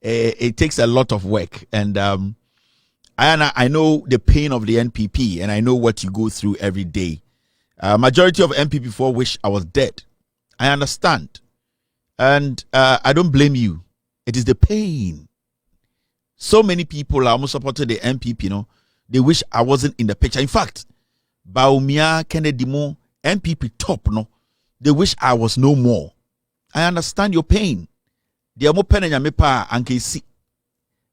it takes a lot of work. And I know the pain of the NPP, and I know what you go through every day. Majority of NPP4 wish I was dead. I understand. And I don't blame you. It is the pain. So many people are almost supported the NPP, you know. They wish I wasn't in the picture. In fact, Baumia, Kennedy Mo, NPP top, no. They wish I was no more. I understand your pain. They are more pen and yamepa and KC.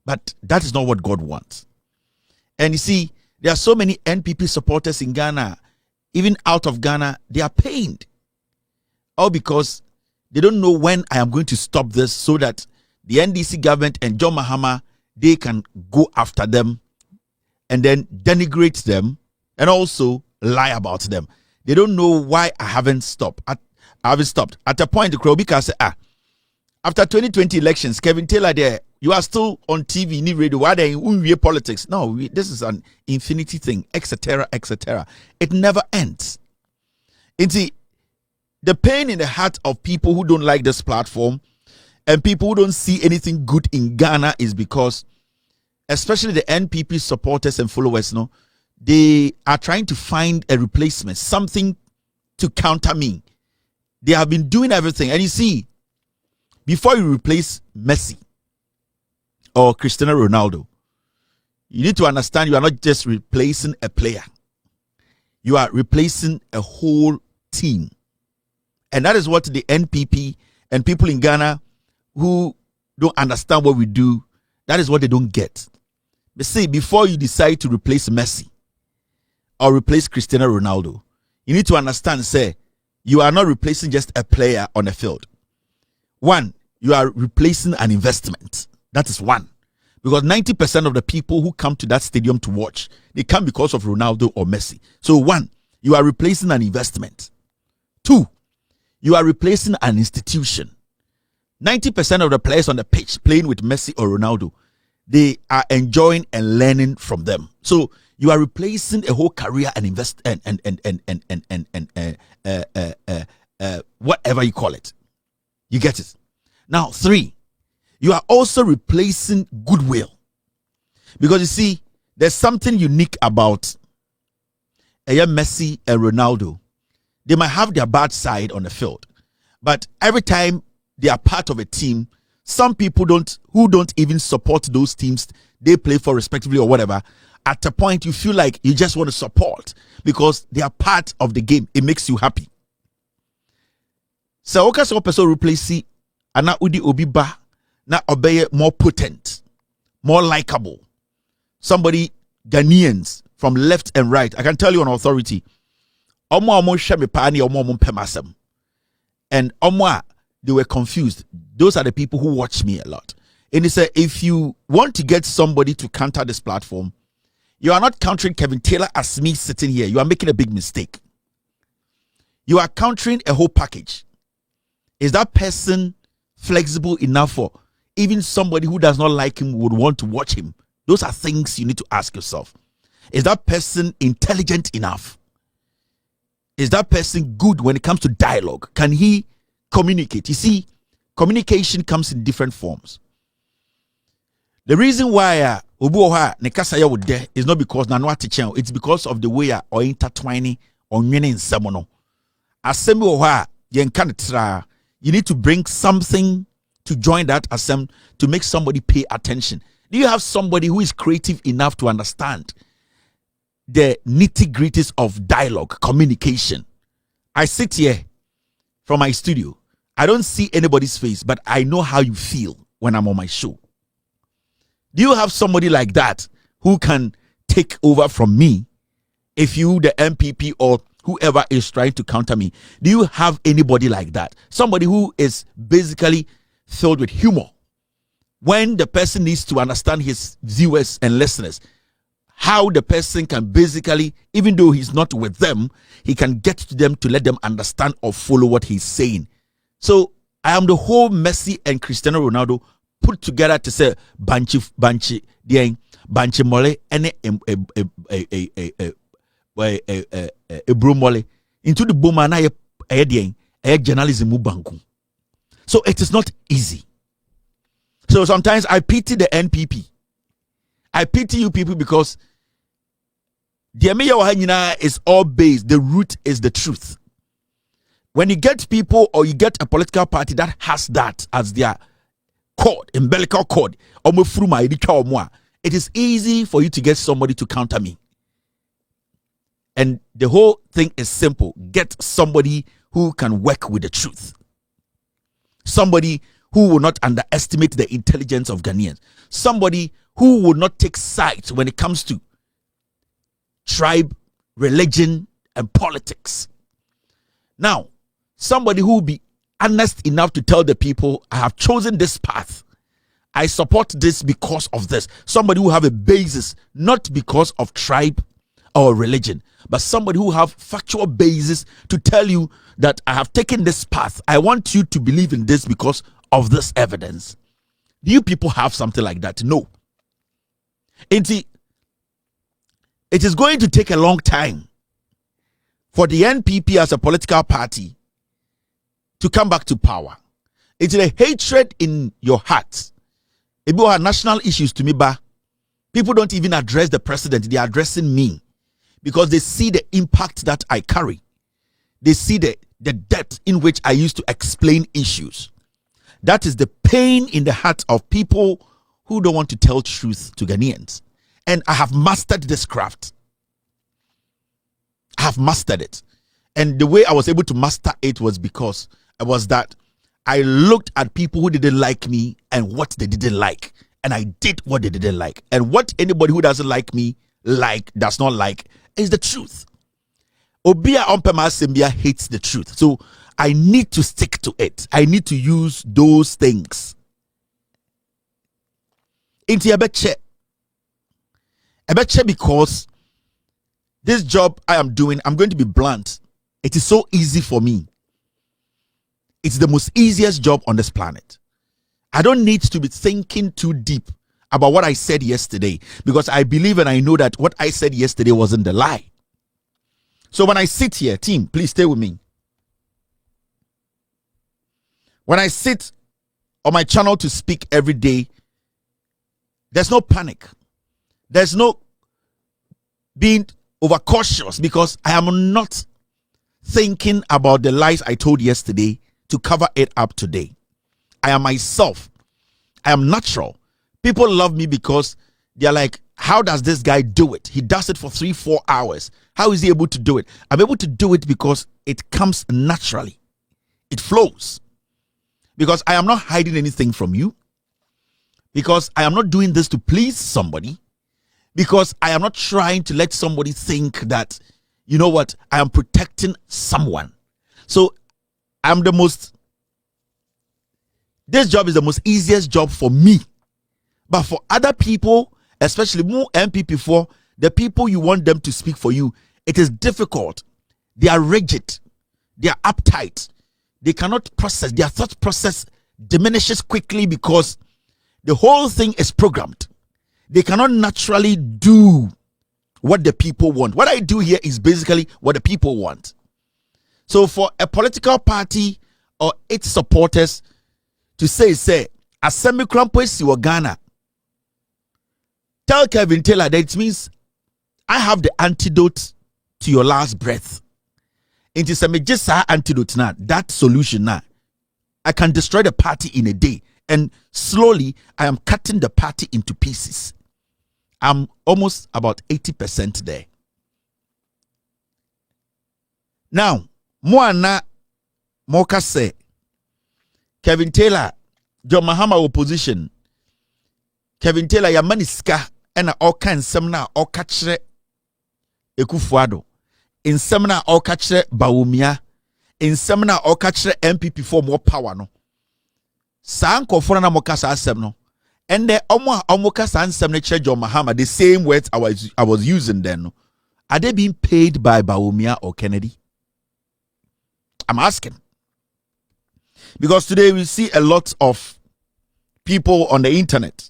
But that is not what God wants. And you see, there are so many NPP supporters in Ghana, even out of Ghana, they are pained. All because they don't know when I am going to stop this so that the NDC government and John Mahama, they can go after them and then denigrate them and also lie about them. They don't know why I haven't stopped. I haven't stopped. At a point, the Krobika said, after 2020 elections, Kevin Taylor there, you are still on TV, need radio. Why they in politics? No, this is an infinity thing, etc., etc. It never ends. It's the pain in the heart of people who don't like this platform and people who don't see anything good in Ghana is because, especially the NPP supporters and followers, no, they are trying to find a replacement, something to counter me. They have been doing everything. And you see, before you replace Messi or Cristiano Ronaldo, you need to understand you are not just replacing a player. You are replacing a whole team. And that is what the NPP and people in Ghana who don't understand what we do, that is what they don't get. But see, before you decide to replace Messi or replace Cristiano Ronaldo, you need to understand, say, you are not replacing just a player on the field. One, you are replacing an investment. That is one. Because 90% of the people who come to that stadium to watch, they come because of Ronaldo or Messi. So one, you are replacing an investment. Two, you are replacing an institution. 90% of the players on the pitch playing with Messi or Ronaldo, they are enjoying and learning from them. So you are replacing a whole career and invest and whatever you call it. You get it? Now, three, you are also replacing goodwill. Because you see, there's something unique about Messi and Ronaldo. They might have their bad side on the field, but every time they are part of a team, some people who don't even support those teams they play for respectively or whatever, at a point you feel like you just want to support because they are part of the game. It makes you happy. So okay, so person replace ana udi obiba na obey more potent, more likable. Somebody Ghanaians from left and right. I can tell you on authority. And they were confused. Those are the people who watch me a lot. And they say, if you want to get somebody to counter this platform, you are not countering Kevin Taylor as me sitting here. You are making a big mistake. You are countering a whole package. Is that person flexible enough for even somebody who does not like him would want to watch him? Those are things you need to ask yourself. Is that person intelligent enough? Is that person good when it comes to dialogue? Can he communicate? You see, communication comes in different forms. The reason why Obuoha Nekasaya would there is not because Nanwa Tichen, it's because of the way or intertwining or meaning semono. Assembly Oha Yenkanitra, you need to bring something to join that assembly to make somebody pay attention. Do you have somebody who is creative enough to understand the nitty-gritties of dialogue, communication? I sit here from my studio. I don't see anybody's face, but I know how you feel when I'm on my show. Do you have somebody like that who can take over from me if you, the MPP or whoever is trying to counter me? Do you have anybody like that? Somebody who is basically filled with humor. When the person needs to understand his viewers and listeners, how the person can basically, even though he's not with them, he can get to them to let them understand or follow what he's saying. So I am the whole Messi and Cristiano Ronaldo put together to say banchi mole and a bromole into the bomana a journalism banku. So it is not easy. So sometimes I pity the NPP. I pity you people because the Emiya is all based. The root is the truth. When you get people or you get a political party that has that as their cord, umbilical cord, it is easy for you to get somebody to counter me. And the whole thing is simple. Get somebody who can work with the truth. Somebody who will not underestimate the intelligence of Ghanaians. Somebody who will not take sides when it comes to tribe, religion, and politics. Now, somebody who will be honest enough to tell the people, I have chosen this path. I support this because of this. Somebody who have a basis, not because of tribe or religion, but somebody who have factual basis to tell you that I have taken this path. I want you to believe in this because of this evidence. Do you people have something like that? No. It is going to take a long time for the NPP as a political party to come back to power. It's a hatred in your heart. If you have national issues to me, people don't even address the president. They are addressing me because they see the impact that I carry. They see the depth in which I used to explain issues. That is the pain in the heart of people who don't want to tell truth to Ghanaians. And I have mastered this craft. I have mastered it. And the way I was able to master it was because I looked at people who didn't like me and what they didn't like. And I did what they didn't like. And what anybody who doesn't like me does not like is the truth. Obia Ompema Sembia hates the truth. So I need to stick to it. I need to use those things. Into Ebeche because this job I am doing, I'm going to be blunt. It is so easy for me. It's the most easiest job on this planet. I don't need to be thinking too deep about what I said yesterday because I believe and I know that what I said yesterday wasn't the lie. So when I sit here, team, please stay with me. When I sit on my channel to speak every day, there's no panic. There's no being overcautious because I am not thinking about the lies I told yesterday to cover it up today. I am myself. I am natural. People love me because they're like, how does this guy do it? He does it for 3-4 hours. How is he able to do it? I'm able to do it because it comes naturally. It flows. Because I am not hiding anything from you. Because I am not doing this to please somebody. Because I am not trying to let somebody think that, you know what, I am protecting someone. So this job is the most easiest job for me. But for other people, especially more MPP4, the people you want them to speak for you, it is difficult. They are rigid. They are uptight. They cannot process. Their thought process diminishes quickly because the whole thing is programmed. They cannot naturally do what the people want. What I do here is basically what the people want. So for a political party or its supporters to say, Assembly Crampus you Ghana, tell Kevin Taylor that it means I have the antidote to your last breath. It is a major antidote now, that solution now. I can destroy the party in a day. And slowly, I am cutting the party into pieces. I'm almost about 80% there. Now, Moana Moka say, Kevin Taylor, John Mahama opposition. Kevin Taylor, ya maniska, ena oka nsemna oka chire Ekufuado. Nsemna oka chire Bawumia. Nsemna oka chire MPP for more power no. Sa nkofo na moka sa asem no. And the omoka sa nsem ne chire John Mahama, the same words I was using then. No. Are they being paid by Bawumia or Kennedy? I'm asking. Because today we see a lot of people on the internet.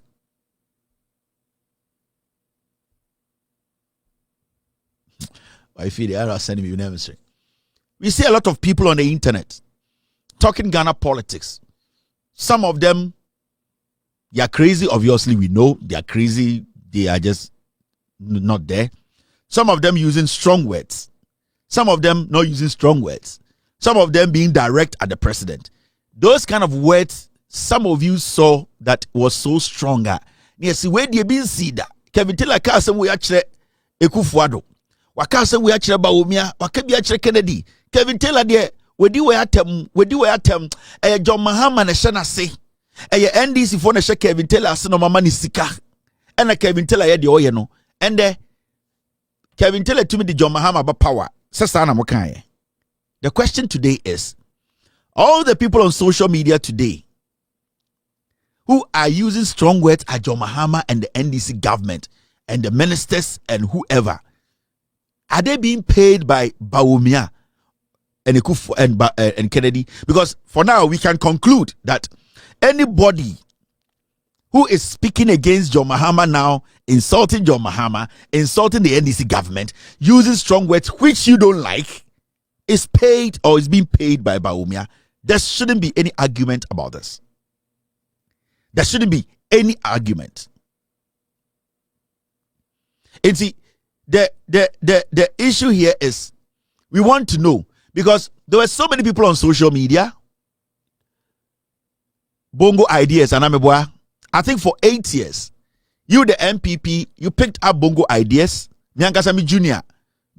I feel the error sending me never say. We see a lot of people on the internet talking Ghana politics. Some of them They are crazy. Obviously, we know they are crazy. They are just not there. Some of them using strong words. Some of them not using strong words. Some of them being direct at the president. Those kind of words, some of you saw that was so stronger. Yes, where they been see that. Kevin Taylor Carson we actually Ekufuado. Wakasa we actually Baumia, Wakabi actually Kennedy. Kevin Taylor there, we do atem, John Mahama na shana say. NDC for na shake Kevin Taylor no mama ni sika. And Kevin Taylor ye the oye no. And Kevin Taylor to me the John Mahama about power. Sasana mokaye. The question today is, all the people on social media today who are using strong words at John Mahama and the NDC government and the ministers and whoever, are they being paid by Bawumia and Kennedy? Because for now we can conclude that anybody who is speaking against John Mahama now, insulting John Mahama, insulting the NDC government, using strong words which you don't like, is paid or is being paid by Bawumia. There shouldn't be any argument about this. There shouldn't be any argument. And see, the issue here is we want to know, because there were so many people on social media, Bongo Ideas and Ameboa. I think for 8 years, you the MPP, you picked up Bongo Ideas, Nyankasami Junior,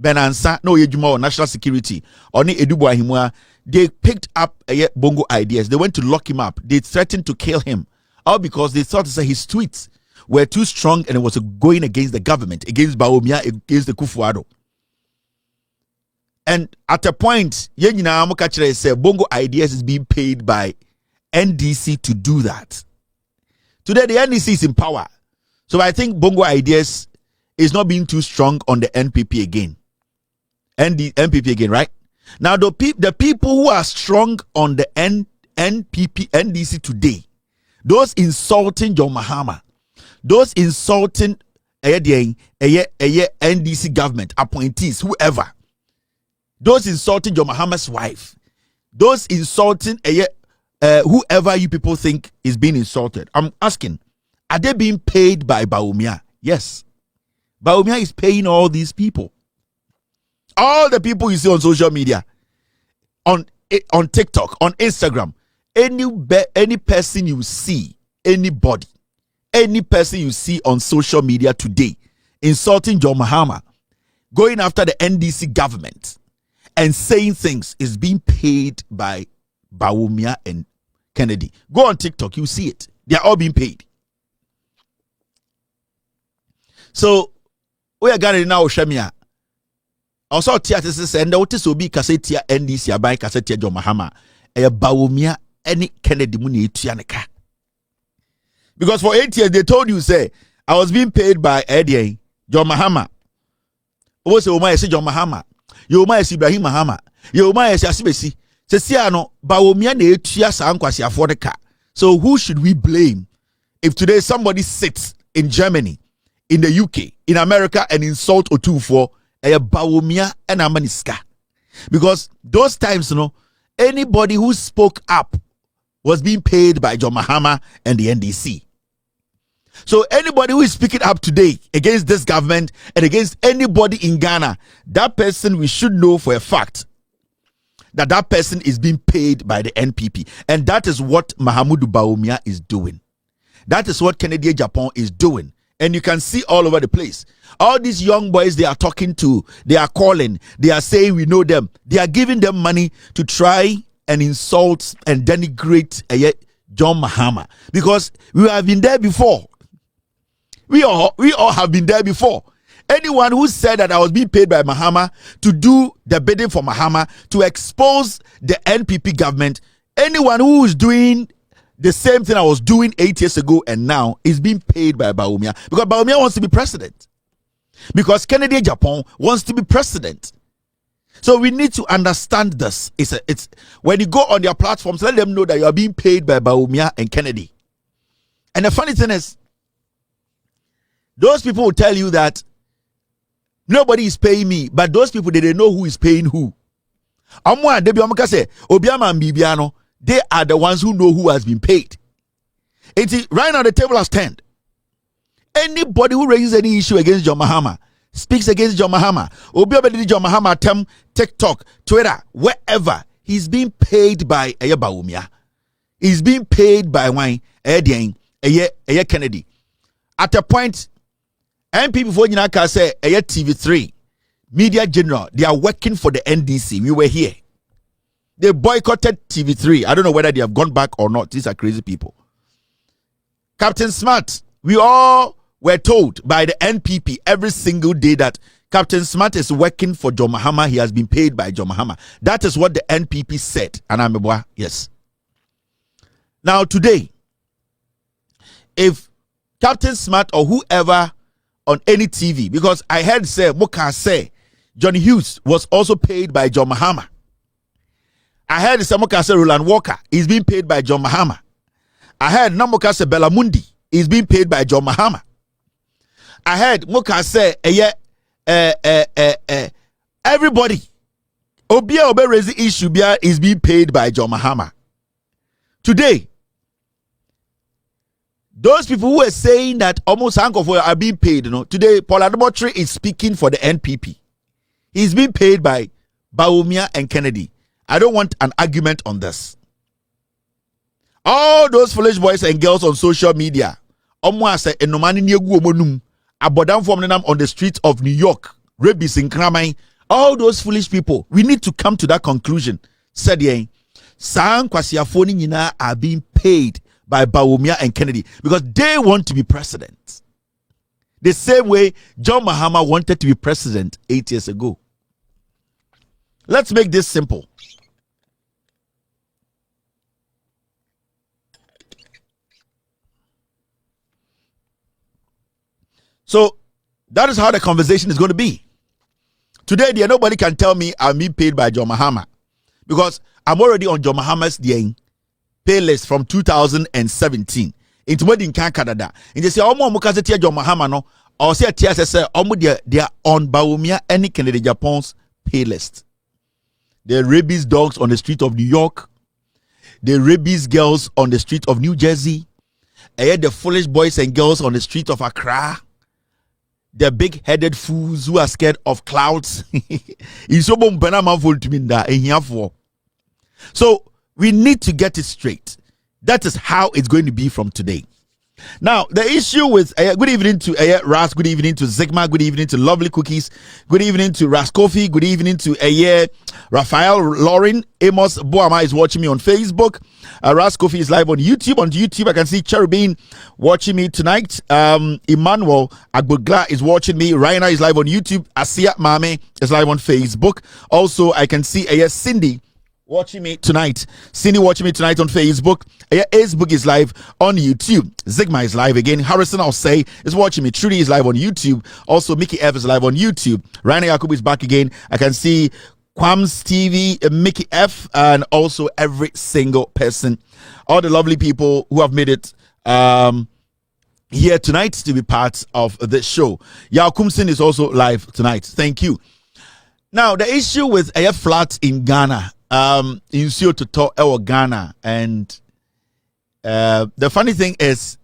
Benansa, no Yejuma or National Security, or Ni Edubwa Himwa. They picked up Bongo Ideas. They went to lock him up. They threatened to kill him. All because they thought his tweets were too strong and it was going against the government, against Bawumia, against the Kufuado. And at a point, Yenina Amokachire said Bongo Ideas is being paid by NDC to do that. Today, the NDC is in power. So I think Bongo Ideas is not being too strong on the NPP again. NPP again, right? Now, the people who are strong on the NDC today, those insulting John Mahama, those insulting NDC government appointees, whoever, those insulting John Mahama's wife, those insulting whoever you people think is being insulted. I'm asking, are they being paid by Bawumia? Yes. Bawumia is paying all these people. All the people you see on social media, on TikTok, on Instagram, any person you see, anybody, any person you see on social media today insulting John Mahama, going after the NDC government and saying things is being paid by Bawumia and Kennedy. Go on TikTok, you see it. They are all being paid. So we are going now Shamia. Also theater says and what is obi kasetia NDC abai kasetia John Mahama Bawumia any Kennedy muni tuaneka. Because for 8 years they told you say I was being paid by Eddie John Mahama. Owo say Oma say John Mahama. You Oma say Ibrahim Mahama. You Oma say Asibesi. Cecilia no Bawumia na etua sa NKWASIAFUO de ka. So who should we blame if today somebody sits in Germany, in the UK, in America and insult Otufo Bawumia and Amaniska? Because those times, anybody who spoke up was being paid by John Mahama and the NDC. So anybody who is speaking up today against this government and against anybody in Ghana, that person we should know for a fact that person is being paid by the NPP. And that is what Mahamudu Bawumia is doing. That is what Kennedy Japan is doing. And you can see all over the place. All these young boys they are talking to, they are calling, they are saying we know them. They are giving them money to try and insult and denigrate John Mahama. Because we have been there before. We all have been there before. Anyone who said that I was being paid by Mahama to do the bidding for Mahama to expose the NPP government, anyone who is doing the same thing I was doing 8 years ago and now is being paid by Bawumia, because Bawumia wants to be president. Because Kennedy Japan wants to be president. So we need to understand this. It's when you go on their platforms, let them know that you are being paid by Bawumia and Kennedy. And the funny thing is, those people will tell you that nobody is paying me, but those people they know who is paying who. They are the ones who know who has been paid. Right now the table has turned. Anybody who raises any issue against John Mahama, speaks against John Mahama, Obi John Mahama, TikTok, Twitter, wherever, he's being paid by Baumia. He's being paid by wine, Kennedy. At a point, MP before you can say TV3, Media General, they are working for the NDC. We were here. They boycotted TV3. I don't know whether they have gone back or not. These are crazy people. Captain Smart, we all were told by the NPP every single day that Captain Smart is working for John Mahama. He has been paid by John Mahama. That is what the NPP said. And I'm a yes. Now today, if Captain Smart or whoever on any TV, because I heard Moka say John Hughes was also paid by John Mahama. I heard Moka say Roland Walker is being paid by John Mahama. I heard Namoka say Bella Mundi is being paid by John Mahama. I heard Moka say everybody Obia Oberezi Ishubia is being paid by John Mahama. Today, those people who are saying that almost Sankofa are being paid, today Paul Adamotri is speaking for the NPP. He's being paid by Baumia and Kennedy. I don't want an argument on this. All those foolish boys and girls on social media, almost say enomani niegu omonum, abodan from them on the streets of New York, rabies in Kramai, all those foolish people, we need to come to that conclusion. Said ye, NKWASIAFUO nyina are being paid by Baumia and Kennedy because they want to be president. The same way John Mahama wanted to be president 8 years ago. Let's make this simple. So that is how the conversation is going to be. Today, nobody can tell me I'm being paid by John Mahama because I'm already on John Mahama's pay list from 2017. Into what in Canada. And they say, "Oh, mo kasi tia John Mahama no." Or say tia say, "Oh, they are on Baumia any Canada Japan's pay list." The rabies dogs on the street of New York, the rabies girls on the street of New Jersey, and the foolish boys and girls on the street of Accra. The big-headed fools who are scared of clouds. So we need to get it straight. That is how it's going to be from today. Now, the issue with good evening to Ras, good evening to Zigma, good evening to Lovely Cookies, good evening to Ras Coffee, good evening to Raphael Lauren. Amos Boama is watching me on Facebook. Ras Coffee is live on YouTube. On YouTube, I can see Cherubin watching me tonight. Emmanuel Agbogla is watching me. Raina is live on YouTube. Asia Mame is live on Facebook. Also, I can see Cindy watching me tonight. Cindy watching me tonight on Facebook. Facebook is live on YouTube. Zigma is live again. Harrison, I'll say, is watching me. Trudy is live on YouTube. Also, Mickey F is live on YouTube. Rainer Yakub is back again. I can see Quams TV, Mickey F, and also every single person. All the lovely people who have made it here tonight to be part of the show. Yakumsin is also live tonight. Thank you. Now, the issue with air floods in Ghana. In Sioto to Ghana, and the funny thing is,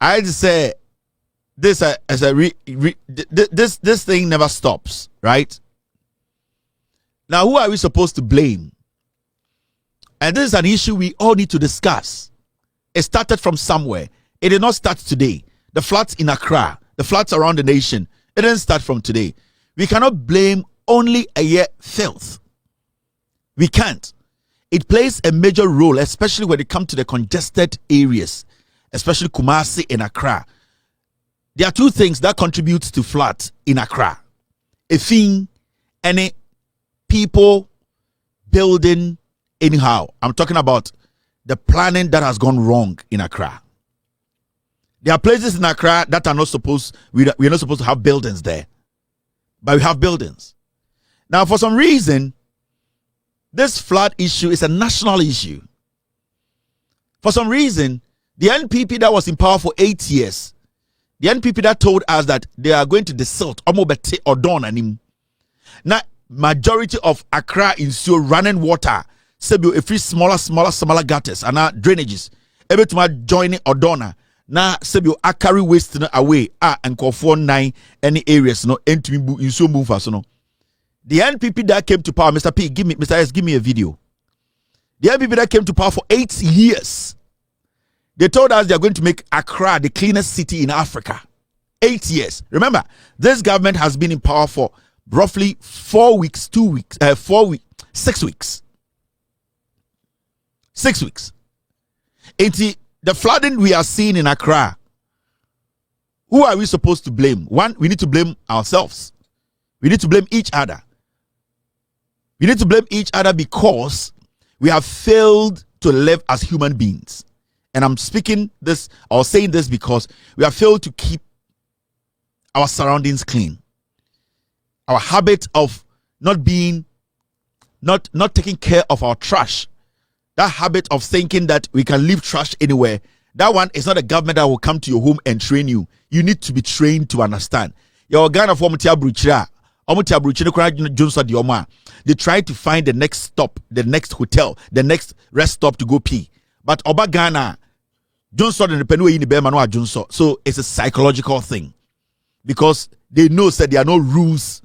I'd say this as this thing never stops, right? Now, who are we supposed to blame? And this is an issue we all need to discuss. It started from somewhere. It did not start today. The floods in Accra, the floods around the nation, it didn't start from today. We cannot blame only filth. We can't. It plays a major role, especially when it comes to the congested areas, especially Kumasi and Accra. There are two things that contribute to floods in Accra. A thing, any people building anyhow. I'm talking about the planning that has gone wrong in Accra. There are places in Accra that are not supposed, we're not supposed to have buildings there. But we have buildings. Now, for some reason, this flood issue is a national issue. For some reason, the NPP that was in power for 8 years, the NPP that told us that they are going to desilt or dawn. Now, majority of Accra is still running water. sebio every smaller gutters and drainages ebetuma joining odona na sebio a carry waste no away and call for 9 any areas no entumi in so move us no. The NPP that came to power, Mr. P, Mr. S, give me a video. The NPP that came to power for 8 years. They told us they are going to make Accra the cleanest city in Africa. 8 years. Remember, this government has been in power for roughly 4 weeks, 2 weeks, 4 weeks, 6 weeks. 6 weeks. The flooding we are seeing in Accra, who are we supposed to blame? One, we need to blame ourselves. We need to blame each other. We need to blame each other because we have failed to live as human beings. And I'm speaking this or saying this because we have failed to keep our surroundings clean. Our habit of not taking care of our trash. That habit of thinking that we can leave trash anywhere. That one is not a government that will come to your home and train you. You need to be trained to understand. Your Ghana for they try to find the next stop, the next hotel, the next rest stop to go pee. But Oba Ghana, Johnson and the Penue in the Bermanoa Johnson. So it's a psychological thing. Because they know that there are no rules.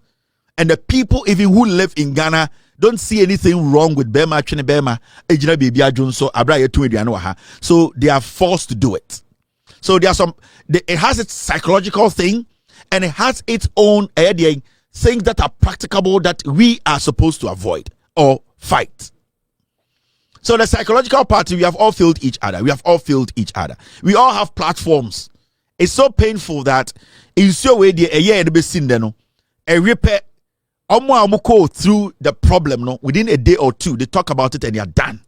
And the people even who live in Ghana don't see anything wrong with Bema, Chene Bema, Ejina Bibia Johnson, Abraya Tuedianoha. So they are forced to do it. So there are it has its psychological thing and it has its own things that are practicable that we are supposed to avoid or fight. So the psychological party, we have all failed each other. We We all have platforms. It's so painful that in so way the a repair through the problem no within a day or two they talk about it and they are done.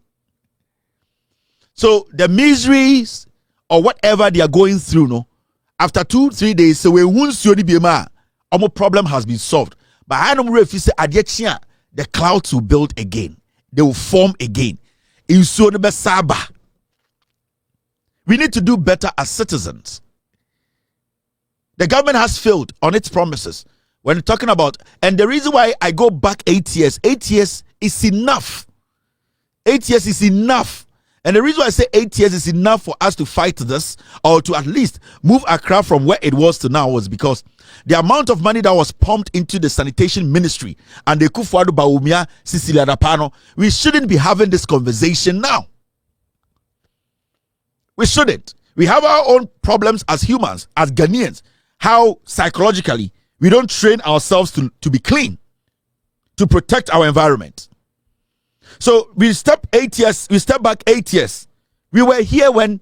So the miseries or whatever they are going through no after 2-3 days so we won't see any problem has been solved. But I don't know if you say the clouds will build again. They will form again. We need to do better as citizens. The government has failed on its promises. When talking about, and the reason why I go back 8 years is enough. 8 years is enough. And the reason why I say 8 years is enough for us to fight this or to at least move Accra from where it was to now was because the amount of money that was pumped into the sanitation ministry and the Kufuor Baumia, Cecilia Dapaah, we shouldn't be having this conversation now. We shouldn't. We have our own problems as humans, as Ghanaians, how psychologically we don't train ourselves to be clean, to protect our environment. So we step back 8 years. We were here when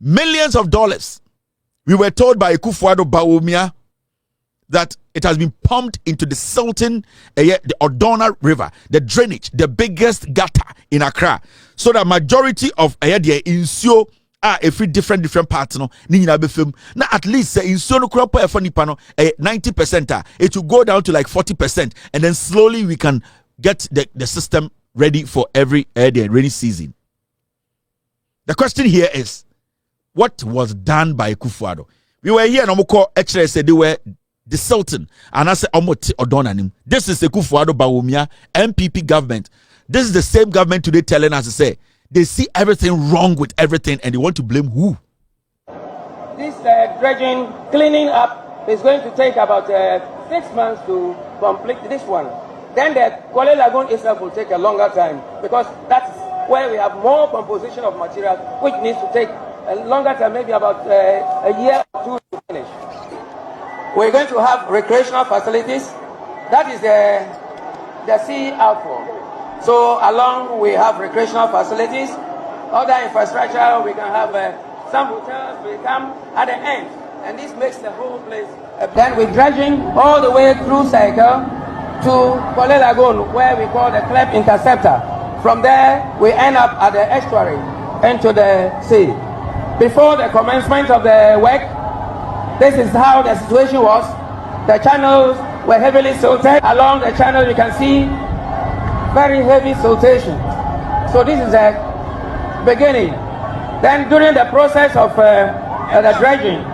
millions of dollars, we were told by Kufuor Baumia that it has been pumped into the Sultan, the Odona River, the drainage, the biggest gutter in Accra. So the majority of the insure every different parts no now at least insure no crop 90%, it will go down to like 40%, and then slowly we can get the system ready for every rainy season. The question here is, what was done by Kufuor? We were here and actually said they were the Sultan and I said Odonanim. This is the Kufuor Baumia MPP government. This is the same government today telling us to say they see everything wrong with everything and they want to blame who? This dredging cleaning up is going to take about 6 months to complete this one. Then the Kwale Lagoon itself will take a longer time because that's where we have more composition of material, which needs to take a longer time, maybe about a year or two to finish. We're going to have recreational facilities. That is the sea outfall. So along we have recreational facilities, other infrastructure. We can have some hotels. We come at the end, and this makes the whole place. Then we're dredging all the way through cycle to Kwale Lagoon, where we call the Clep Interceptor. From there, we end up at the estuary into the sea. Before the commencement of the work, this is how the situation was. The channels were heavily silted. Along the channel, you can see very heavy siltation. So this is the beginning. Then during the process of the dredging,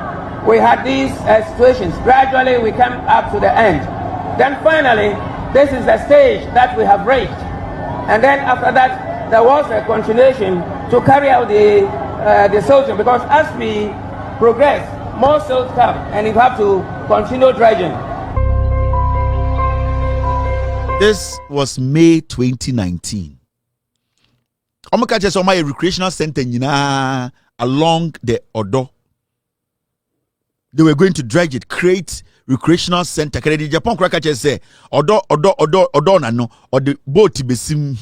we had these situations. Gradually, we came up to the end. Then finally, this is the stage that we have reached. And then after that, there was a continuation to carry out the silting, because as we progress, more silt come, and you have to continue dredging. This was May 2019. Omokache so my recreational center along the Odo. They were going to dredge it, create recreational center. Kennedy Japan Krakache say Odo na no or the boat besim.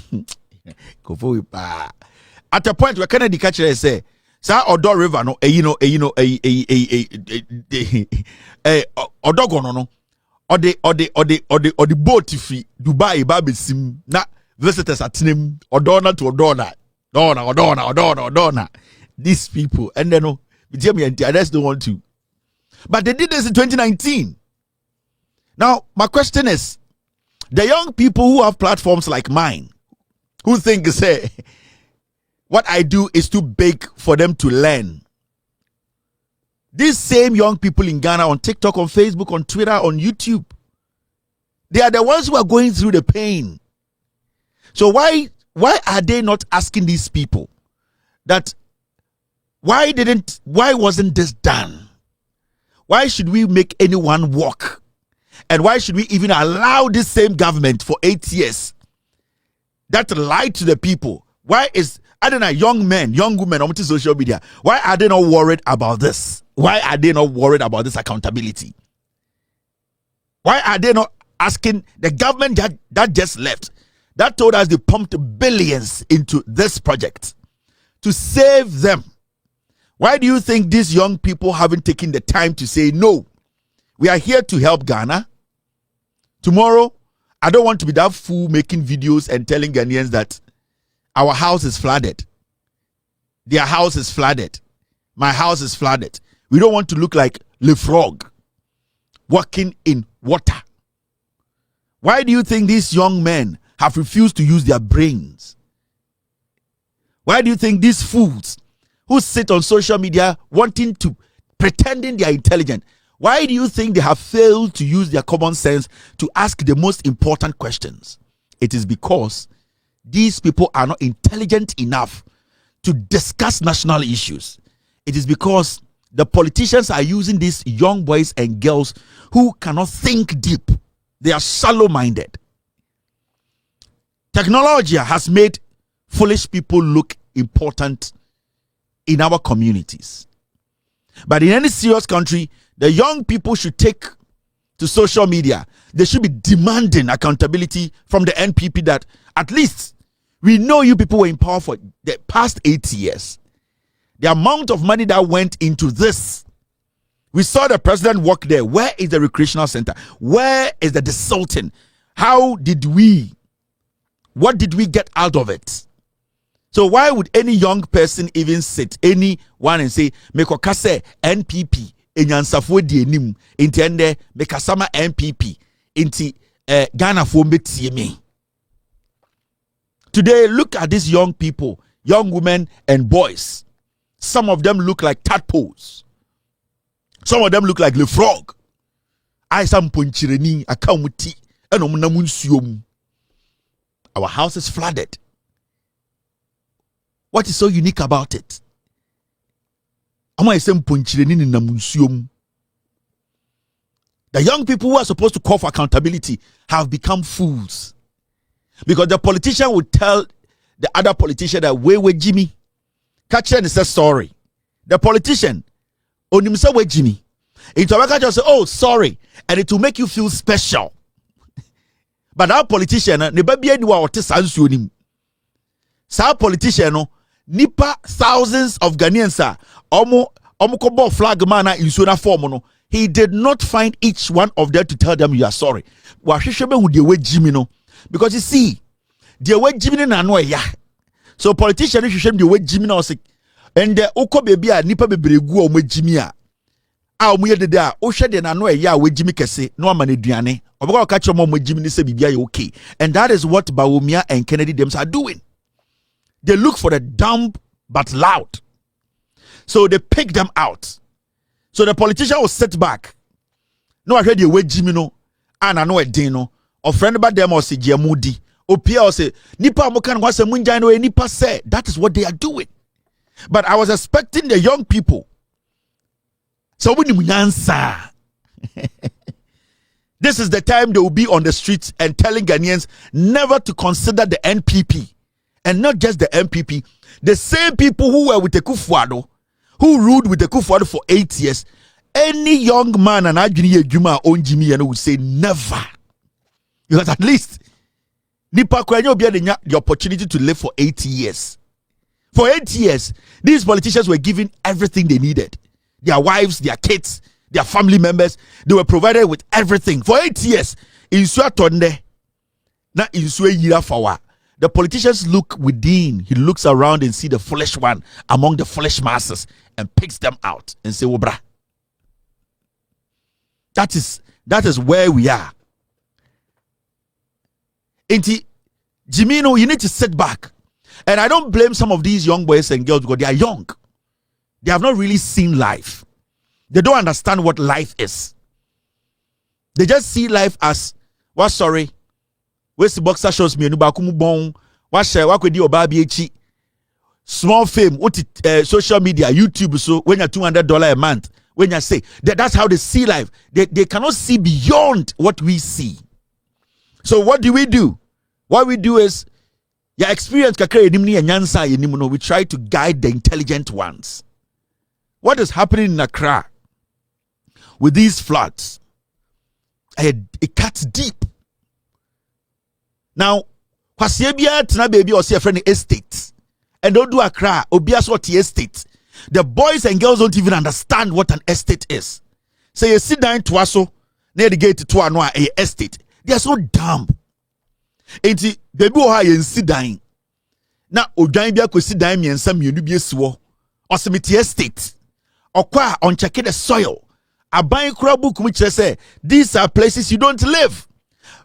At a point where Kennedy catcher say, Sa Odo River no Odo gono no or the boat fi Dubai babesim na visitors at name Odona to Odona. These people and then no I just don't want to. But they did this in 2019. Now, my question is, the young people who have platforms like mine, who think, say, what I do is too big for them to learn. These same young people in Ghana on TikTok, on Facebook, on Twitter, on YouTube, they are the ones who are going through the pain. So why are they not asking these people that why wasn't this done? Why should we make anyone walk? And why should we even allow this same government for 8 years that lied to the people? Why is, I don't know, young men, young women on social media, why are they not worried about this? Why are they not worried about this accountability? Why are they not asking the government that just left, that told us they pumped billions into this project to save them? Why do you think these young people haven't taken the time to say, no, we are here to help Ghana? Tomorrow, I don't want to be that fool making videos and telling Ghanaians that our house is flooded. Their house is flooded. My house is flooded. We don't want to look like Le Frog walking in water. Why do you think these young men have refused to use their brains? Why do you think these fools who sit on social media pretending they are intelligent, why do you think they have failed to use their common sense to ask the most important questions? It is because these people are not intelligent enough to discuss national issues. It is because the politicians are using these young boys and girls who cannot think deep. They are shallow-minded. Technology has made foolish people look important in our communities. But in any serious country, the young people should take to social media. They should be demanding accountability from the NPP that at least we know you people were in power for the past 8 years. The amount of money that went into this. We saw the president walk there. Where is the recreational center? Where is the desalting? What did we get out of it? So why would any young person even sit anyone and say mekokase NPP enyansafo di enim intende mekasama NPP inti Ghana fo metie me? Today, look at these young people, young women and boys. Some of them look like tadpoles. Some of them look like Le Frog. I sam ponchireni akamuti enomunamu nsuom. Our house is flooded. What is so unique about it? The young people who are supposed to call for accountability have become fools. Because the politician would tell the other politician that we Jimmy. Catcher and say sorry. The politician, onimsa we Jimmy. It will just say, oh, sorry. And it will make you feel special. But our politician, ne baby anywa ote sansu onim. Sa politician no nipa thousands of Ghanaians are omo flag man in sona form no. He did not find each one of them to tell them you are sorry. Wa hwehwebe hu de we Jimmy no. Because you see, the way Jimmy na no ya. So politician hwehwem de we Jimmy na osik. And the ukọ baby a nipa bebregu o mo Jimmy a omo ye dede a ohwe de na no ya we Jimmy kese no ama na duane. Obeka ka kire mo Jimmy ni se bibia ye okay. And that is what Bawumia and Kennedy Dems are doing. They look for the dumb but loud. So they pick them out. So the politician will sit back. No, I heard the way Jimmy no, and I know a dino, or friend about them or say Jamudi, Opia say, Nipa Mokan was a Munjano, Nipa said. That is what they are doing. But I was expecting the young people. So we answer. This is the time they will be on the streets and telling Ghanaians never to consider the NPP. And not just the NPP. The same people who were with the Kufuado, who ruled with the Kufuado for 8 years. Any young man and Ajuni Juma on Jimmy and would say never. Because at least Nipa Kwenyo be the opportunity to live for 8 years. For 8 years, these politicians were given everything they needed. Their wives, their kids, their family members, they were provided with everything. For 8 years, in Suatonde, na in Yira Fawa. The politicians look within. He looks around and see the foolish one among the foolish masses and picks them out and say, Wobra. That is where we are. Inti Jimino, you need to sit back. And I don't blame some of these young boys and girls because they are young. They have not really seen life. They don't understand what life is. They just see life as, what sorry, where's the boxer shows me, Nubakumu bon, what share, what could you obabi small fame, what social media, YouTube, so when you're $200 a month, when you say that's how they see life, they cannot see beyond what we see. So what do? What we do is your experience we try to guide the intelligent ones. What is happening in Accra with these floods? It cuts deep. Now, Kwasiebia tina baby or see a friend estate. And don't do Accra, Obias what estate. The boys and girls don't even understand what an estate is. So you sit down to Aso, near the gate to Anwa a estate. They are so dumb. Enti baby oha yen sit down. Na odwan bia ko sit down miensa mienu bi esiwo. Osemiti estate. Okwa on check the soil. Aban kura book which say these are places you don't live.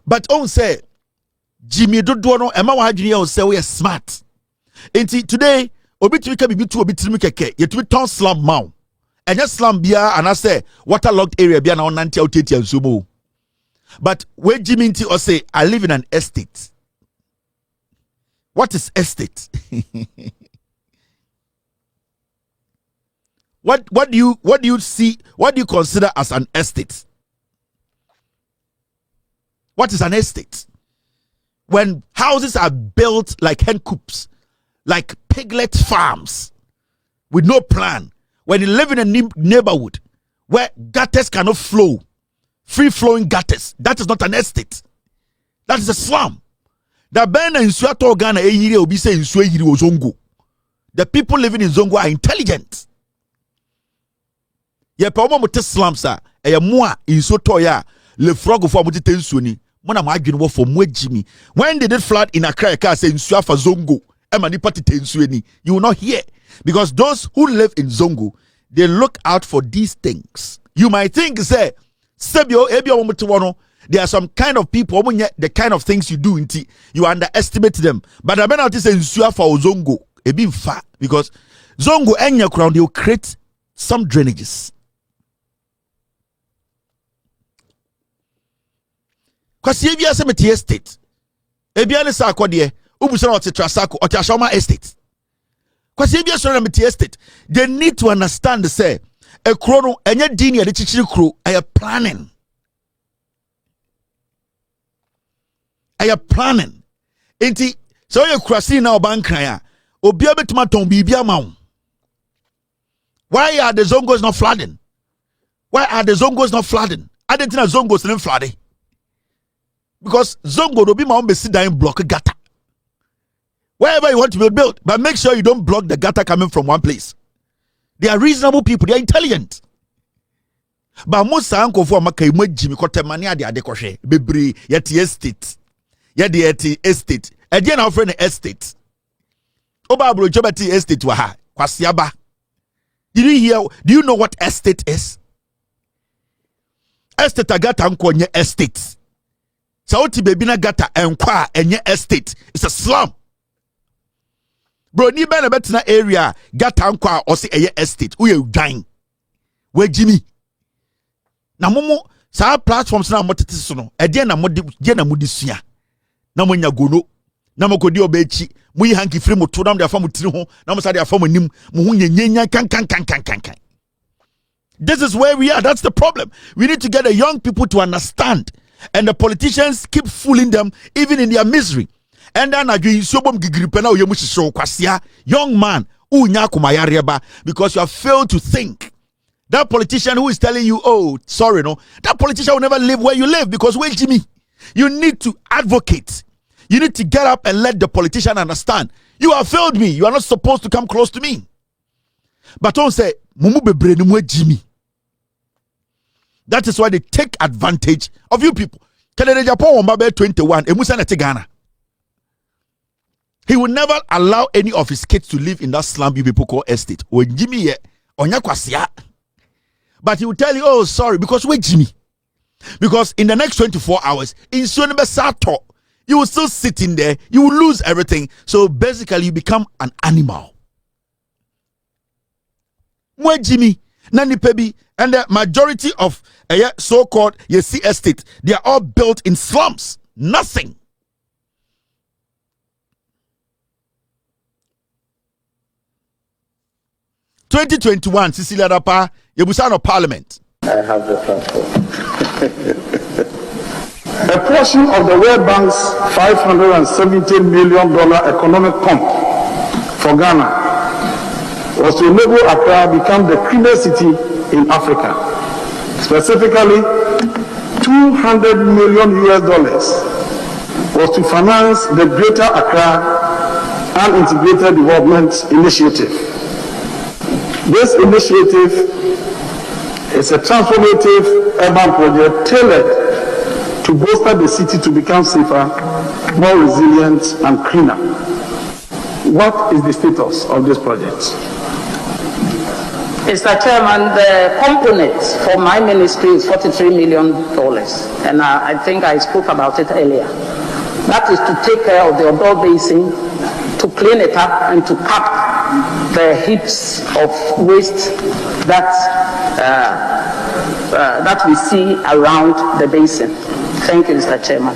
But on say Jimmy Dodo no ema wa adwene o say we are smart. Enti today obitumi ka bibi tu obitimi keke yetumi ton slum maw. Enya slum bia and I say waterlogged area bia na onante outeti ansumo. But when Jimmy Nti or say I live in an estate. What is estate? What do you see? What do you consider as an estate? What is an estate? When houses are built like hen coops, like piglet farms, with no plan. When you live in a neighborhood where gutters cannot flow, free-flowing gutters, that is not an estate. That is a slum. The people living in Zongo are intelligent. Ye pa omo mote slums a eye mo a inso toya le frog for mote tensuoni mo na mo adwene wo for mo agimi. When they did flood in Accra ka say nsu afa Zongo e ma nipa tensuoni, you will not hear, because those who live in Zongo, they look out for these things. You might think say sebio ebi omo mote wono, there are some kind of people the kind of things you do inti you underestimate them. But I better say nsu afa Zongo e bi mfa, because Zongo enya crown they will create some drainages. Kwasi ebia se meti estate. Ebia ne sa akode ubusa na otetrasako otiashoma estate. Kwasi ebia so na meti estate. They need to understand say e kro no enye din ye de chichiri kro aya planning. Aya planning. Enti so ye kwasi na obankran a obia betuma ton bibia ma wo. Why are the Zongos not flooding? Why are the Zongos not flooding? I didn't know Zongos didn't flood. Because Zongo will be my own down block a gutter. Wherever you want to build, but make sure you don't block the gutter coming from one place. They are reasonable people, they are intelligent. But most uncle for Makai Jimmy Cotamania de Adekoshe, Bebri, Yeti estate. Yeti estate. Again, our friend estate. Obabro Jobati estate waha, Kwasiaba. Did you hear? Do you know what estate is? Estate agata nkonye estate. Sauti baby na gata enkwa enye estate. It's a slum. Bro, ni bena betina area gata nkwa osi eye estate. Uye udwan. We Jimmy. Na momo sa platforms na motete so no. Ede na modi je na modi sua. Na monya gono na mokodi obechi mu yi hanki free mo to nam de afa mo tiri ho na mo sa de afa mo nim mo ho nyenya kan. This is where we are. That's the problem. We need to get the young people to understand, and the politicians keep fooling them even in their misery. And then young man, because you have failed to think. That politician who is telling you, oh, sorry, no, that politician will never live where you live, because wait, Jimmy, you need to advocate. You need to get up and let the politician understand. You have failed me. You are not supposed to come close to me. But don't say, Jimmy. That is why they take advantage of you people. 21, he will never allow any of his kids to live in that slum you people call estate. When Jimmy, but he will tell you, oh, sorry, because wait, Jimmy. Because in the next 24 hours, in Sato, you will still sit in there, you will lose everything. So basically, you become an animal. Wait, Jimmy, Nani Pebi, and the majority of so-called estate, they are all built in slums. Nothing. (2021) Cecilia Dapaah, Yebusan of Parliament. I have the platform. A portion of the World Bank's $570 million economic pump for Ghana was to enable Accra become the cleanest city in Africa. Specifically, $200 million was to finance the Greater Accra and Integrated Development Initiative. This initiative is a transformative urban project tailored to bolster the city to become safer, more resilient, and cleaner. What is the status of this project? Mr. Chairman, the component for my ministry is $43 million, and I think I spoke about it earlier. That is to take care of the Odo Basin, to clean it up, and to cap the heaps of waste that that we see around the basin. Thank you, Mr. Chairman.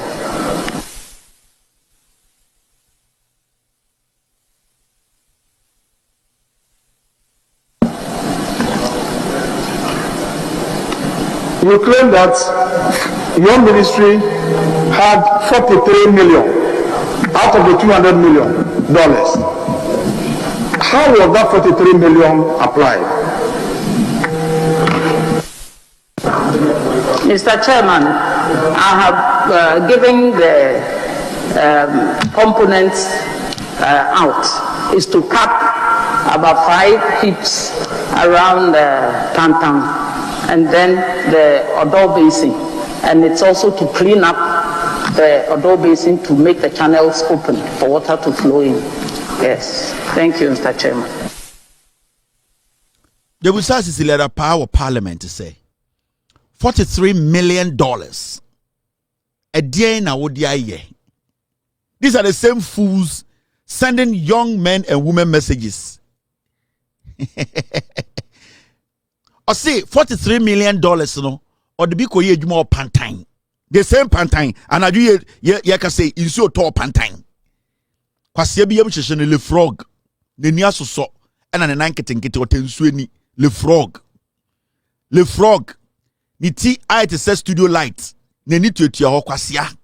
You claim that your ministry had 43 million out of the $200 million. How was that 43 million applied? Mr. Chairman, I have given the components out is to cap about 5 heaps around Tantan and then the Odo Basin, and it's also to clean up the Odo Basin to make the channels open for water to flow in. Yes, thank you, Mr. Chairman. The Busa Cecilia Dapaah Parliament to say $43 million. A day na wodiaye. These are the same fools sending young men and women messages. I say $43 million, no, or the big koye juma pantine. The same pantine, and I do ye can say in so tall pantine. Kwasi bi yam hyehyɛ le frog n'ani asosɔ ɛna ne nan ketenkete ɔtensuo ni le frog ni ti ayɛ te sɛ studio light n'ani tuatua hɔ kwasia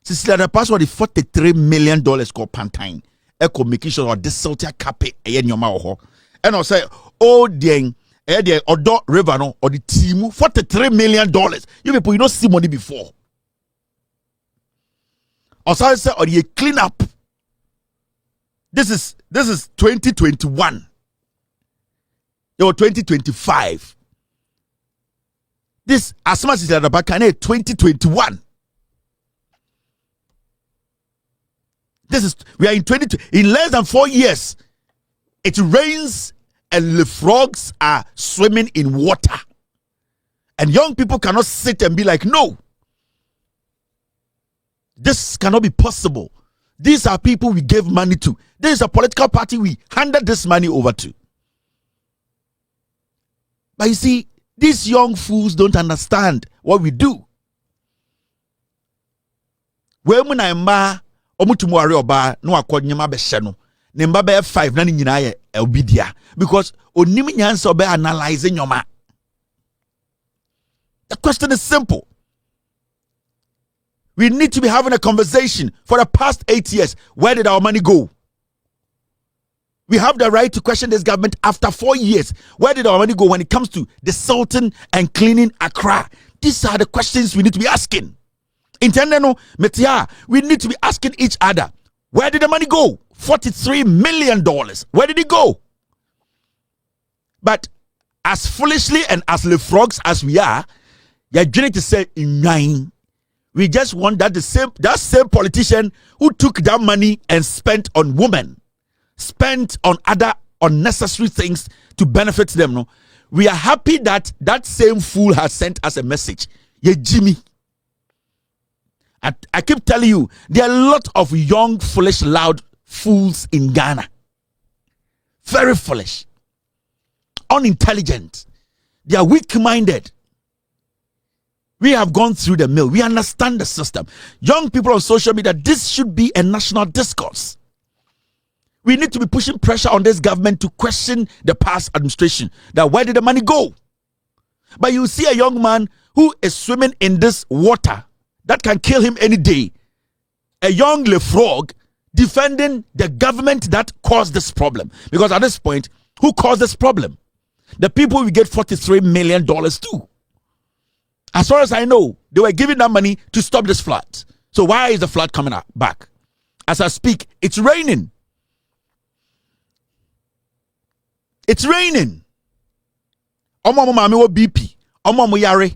Cecilia Dapaah was $43 million called pantine ɛkɔ making sure ɔde siltia cape ɛyɛ nneɛma wɔ hɔ ɛna ɔsɛ o deɛn ɛyɛ deɛ ɔdɔ river no ɔde tiimu $43 million. You people, you don't see money before. ɔsɛ sɛ ɔde clean up. This is 2021. Or 2025. This as much as the Dapaah 2021. We are in 20 in less than 4 years. It rains and the frogs are swimming in water. And young people cannot sit and be like, no. This cannot be possible. These are people we gave money to. This is a political party we handed this money over to. But you see, these young fools don't understand what we do. When I ma omutumu are oba no akonyema be hye no ne mba be 5 na ne nyina ye obidia because onim nyansa oba analyze nyoma. The question is simple. We need to be having a conversation. For the past 8 years, where did our money go? We have the right to question this government after 4 years. Where did our money go when it comes to desalting and cleaning Accra? These are the questions we need to be asking. Intendeno metia, we need to be asking each other, where did the money go? $43 million. Where did it go? But as foolishly and as frogs as we are, you're trying to say in 9. We just want that that same politician who took that money and spent on women, spent on other unnecessary things to benefit them. No, we are happy that that same fool has sent us a message. Yeah, Jimmy. I keep telling you, there are a lot of young, foolish, loud fools in Ghana. Very foolish, unintelligent. They are weak-minded. We have gone through the mill. We understand the system. Young people on social media, this should be a national discourse. We need to be pushing pressure on this government to question the past administration. That where did the money go? But you see a young man who is swimming in this water that can kill him any day. A young frog defending the government that caused this problem. Because at this point, who caused this problem? The people we get $43 million to. As far as I know, they were giving that money to stop this flood. So why is the flood coming back? As I speak, it's raining. It's raining. BP. Yare.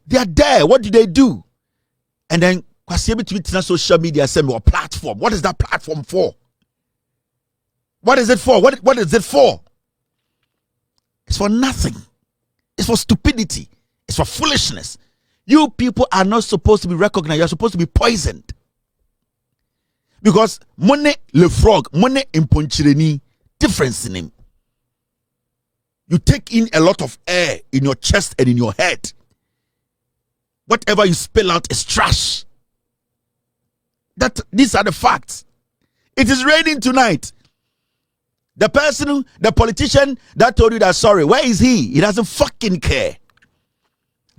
They are there. What do they do? And then social media send me a platform. What is that platform for? What is it for? What is it for? It's for nothing. It's for stupidity. It's for foolishness. You people are not supposed to be recognized. You're supposed to be poisoned. Because money le frog, money imponchireni, difference in him. You take in a lot of air in your chest and in your head. Whatever you spill out is trash. These are the facts. It is raining tonight. The politician that told you that sorry, where is he? He doesn't fucking care.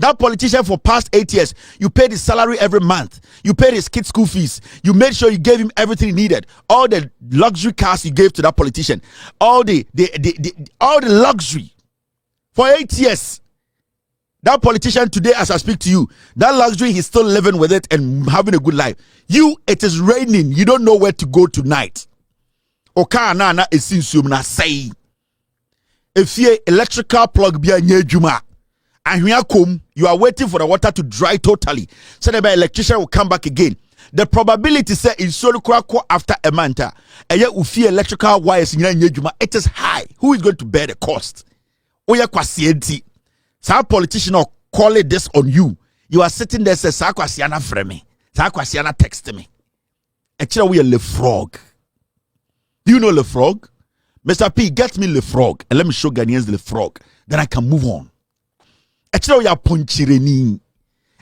That politician for past 8 years, you paid his salary every month. You paid his kids' school fees. You made sure you gave him everything he needed. All the luxury cars you gave to that politician. All the luxury. For 8 years. That politician today, as I speak to you, that luxury, he's still living with it and having a good life. It is raining. You don't know where to go tonight. Oka na esinsum na say if you electrical plug be anya adwuma ahwea kom, you are waiting for the water to dry totally so the electrician will come back again. The probability say in solo krako after a month eye ufi electrical wires nyina anya adwuma, it is high. Who is going to bear the cost? Oya kwase enti sa politician or call it this on you. You are sitting there say sa kwase na frɛ me, sa kwase na text me. Actually we are le frog. Do you know Le Frog? Mr. P, get me Le Frog and let me show Ghanaians Le Frog. Then I can move on. Actually, we are ponchireni.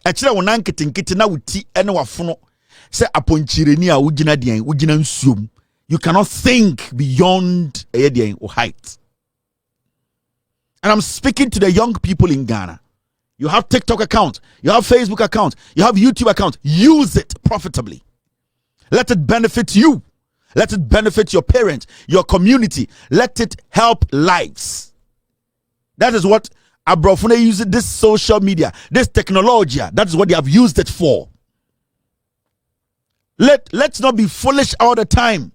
Actually, we are nkiti na uti ene wafuno. Say a ponchireni a ujina diyan, ujina nsum. You cannot think beyond a diyan or height. And I'm speaking to the young people in Ghana. You have TikTok account, you have Facebook account, you have YouTube account. Use it profitably. Let it benefit you. Let it benefit your parents, your community. Let it help lives. That is what Abrofune uses this social media, this technology. That is what they have used it for. Let's not be foolish all the time.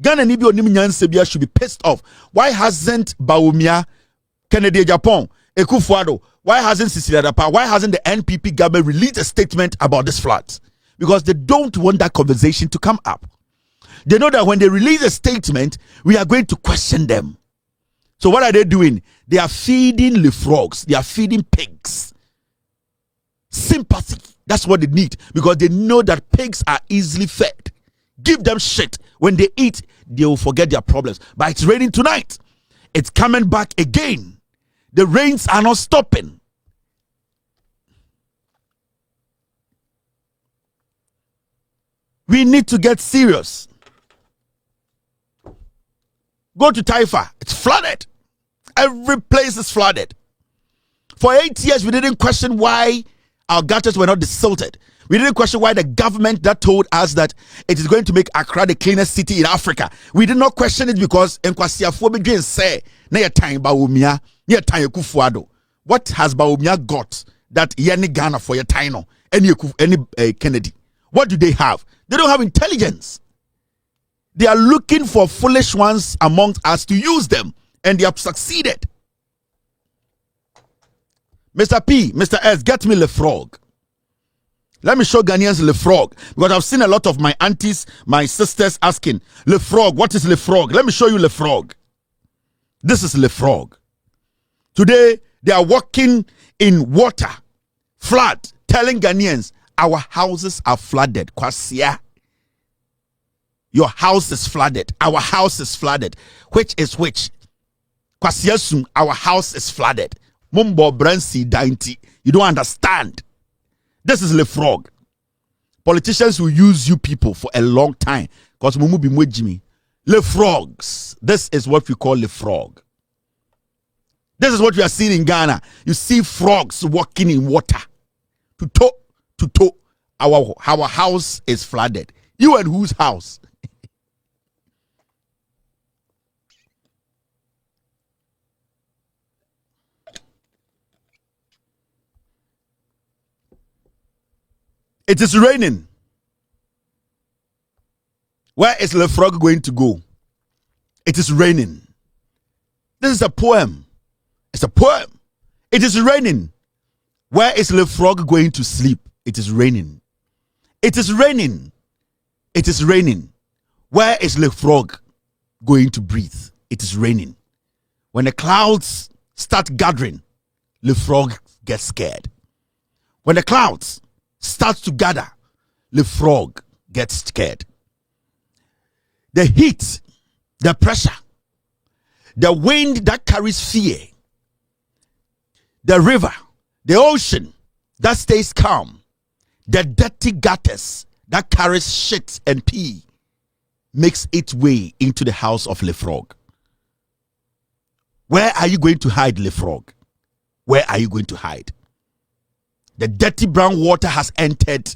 Ghana Nibio Niminyan should be pissed off. Why hasn't Baumia, Kennedy Japan, Ekufuado, why hasn't Cecilia Dapaah, why hasn't the NPP government released a statement about this flood? Because they don't want that conversation to come up. They know that when they release a statement, we are going to question them. So what are they doing? They are feeding the frogs. They are feeding pigs. Sympathy. That's what they need. Because they know that pigs are easily fed. Give them shit. When they eat, they will forget their problems. But it's raining tonight. It's coming back again. The rains are not stopping. We need to get serious. Go to Taifa, it's flooded. Every place is flooded. For 8 years, we didn't question why our gutters were not desilted. We didn't question why the government that told us that it is going to make Accra the cleanest city in Africa. We did not question it because NKWASIAFUO begin say, "Na time Baumia, na time Kufuado." What has Baumia got that Yenny Ghana for your time any Kennedy? What do they have? They don't have intelligence. They are looking for foolish ones amongst us to use them, and they have succeeded. Mr. P, Mr. S, get me the frog. Let me show Ghanaians Le Frog, because I've seen a lot of my aunties, my sisters asking, Le Frog, what is Le Frog? Let me show you Le Frog. This is Le Frog. Today, they are walking in water, flood, telling Ghanaians, our houses are flooded. Kwasia. Your house is flooded. Our house is flooded. Which is which? Kwasia, our house is flooded. Mumbo Brancy Dainty. You don't understand. This is Le Frog. Politicians will use you people for a long time. Because Mumu be Jimmy. Le Frogs. This is what we call Le Frog. This is what we are seeing in Ghana. You see frogs walking in water. To toe. Our house is flooded. You and whose house? It is raining. Where is Le Frog going to go? It is raining. This is a poem. It's a poem. It is raining. Where is Le Frog going to sleep? It is raining. It is raining. It is raining. Where is Le Frog going to breathe? It is raining. When the clouds start gathering, Le Frog gets scared. When the clouds starts to gather, the frog gets scared. The heat, the pressure, the wind that carries fear, the river, the ocean that stays calm, the dirty gutters that carries shit and pee makes its way into the house of Le Frog. Where are you going to hide, Le Frog? Where are you going to hide? The dirty brown water has entered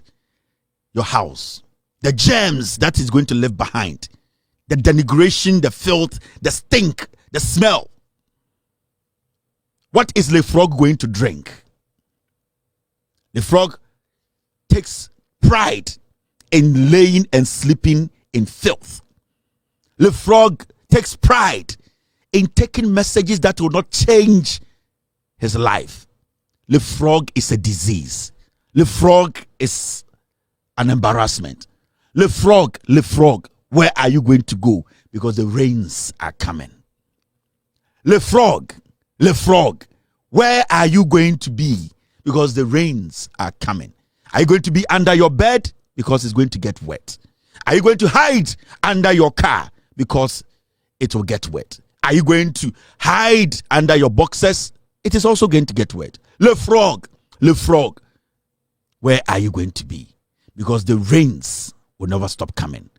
your house. The germs that is going to leave behind. The denigration, the filth, the stink, the smell. What is Le Frog going to drink? Le Frog takes pride in laying and sleeping in filth. Le Frog takes pride in taking messages that will not change his life. Le Frog is a disease. Le Frog is an embarrassment. Le Frog, where are you going to go? Because the rains are coming. Le Frog, where are you going to be? Because the rains are coming. Are you going to be under your bed? Because it's going to get wet. Are you going to hide under your car? Because it will get wet. Are you going to hide under your boxers? It is also going to get wet. Le Frog, where are you going to be? Because the rains will never stop coming.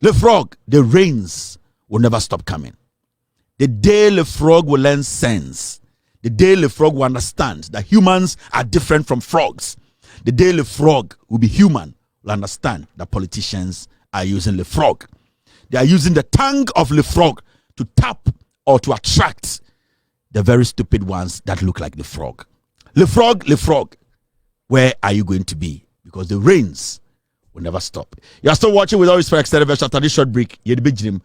Le Frog, the rains will never stop coming. The day Le Frog will learn sense, the day Le Frog will understand that humans are different from frogs, the day Le Frog will be human, will understand that politicians are using Le Frog. They are using the tongue of Le Frog to tap or to attract the very stupid ones that look like the frog. Le Frog, where are you going to be? Because the rains will never stop. You are still watching with all respect, extended version after this short break. You're the big dream.